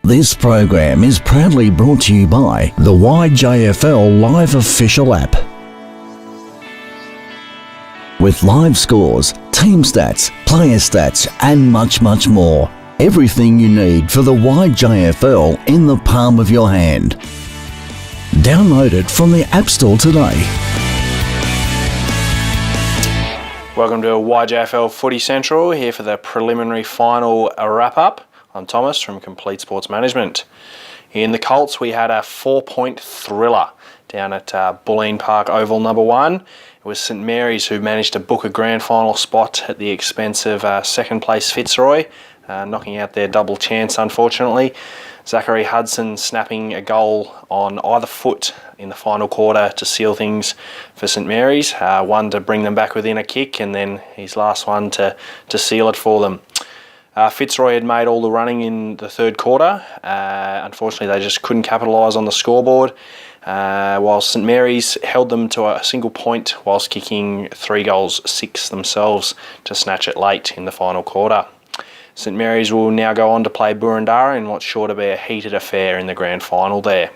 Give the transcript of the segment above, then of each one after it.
This program is proudly brought to you by the YJFL Live Official app. With live scores, team stats, player stats and much more. Everything you need for the YJFL in the palm of your hand. Download it from the App Store today. Welcome to YJFL Footy Central, here for the preliminary final wrap-up. I'm Thomas from Complete Sports Management. In the Colts, we had a 4-point thriller down at Bulleen Park Oval number 1. It was St Mary's who managed to book a grand final spot at the expense of second place Fitzroy, knocking out their double chance unfortunately. Zachary Hudson snapping a goal on either foot in the final quarter to seal things for St Mary's. One to bring them back within a kick, and then his last one to seal it for them. Fitzroy had made all the running in the third quarter. Unfortunately, they just couldn't capitalise on the scoreboard, while St Mary's held them to a single point whilst kicking 3 goals 6 themselves to snatch it late in the final quarter. St Mary's will now go on to play Boroondara in what's sure to be a heated affair in the grand final there.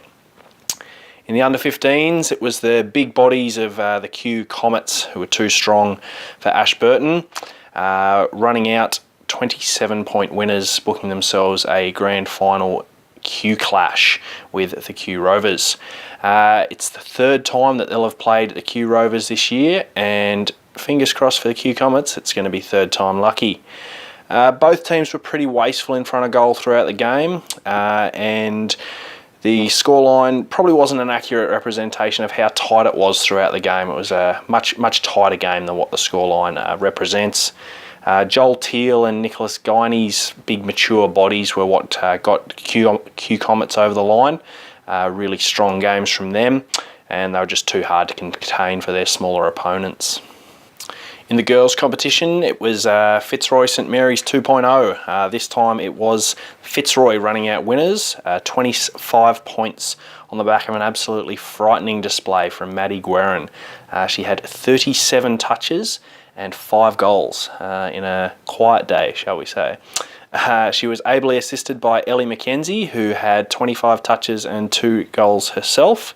In the under-15s, it was the big bodies of the Q Comets who were too strong for Ashburton, running out 27-point winners, booking themselves a grand final Q clash with the Q Rovers. It's the third time that they'll have played the Q Rovers this year, and fingers crossed for the Q Comets, it's going to be third time lucky. Both teams were pretty wasteful in front of goal throughout the game, and the scoreline probably wasn't an accurate representation of how tight it was throughout the game. It was a much tighter game than what the scoreline represents. Joel Teal and Nicholas Guiney's big mature bodies were what got Q Comets over the line. Really strong games from them, and they were just too hard to contain for their smaller opponents. In the girls' competition, it was Fitzroy St Mary's 2.0. This time it was Fitzroy running out winners, 25 points on the back of an absolutely frightening display from Maddie Guerin. She had 37 touches and 5 goals in a quiet day, shall we say. She was ably assisted by Ellie McKenzie, who had 25 touches and 2 goals herself.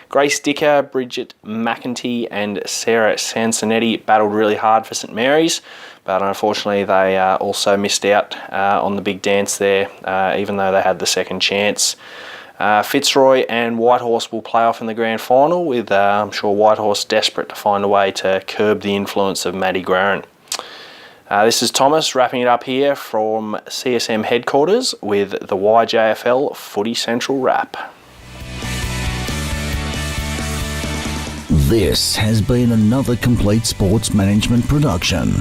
Grace Dicker, Bridget McEntee and Sarah Sansonetti battled really hard for St Mary's, but unfortunately they also missed out on the big dance there, even though they had the second chance. Fitzroy and Whitehorse will play off in the grand final, with I'm sure Whitehorse desperate to find a way to curb the influence of Maddie Guerin. This is Thomas wrapping it up here from CSM headquarters with the YJFL Footy Central wrap. This has been another Complete Sports Management production.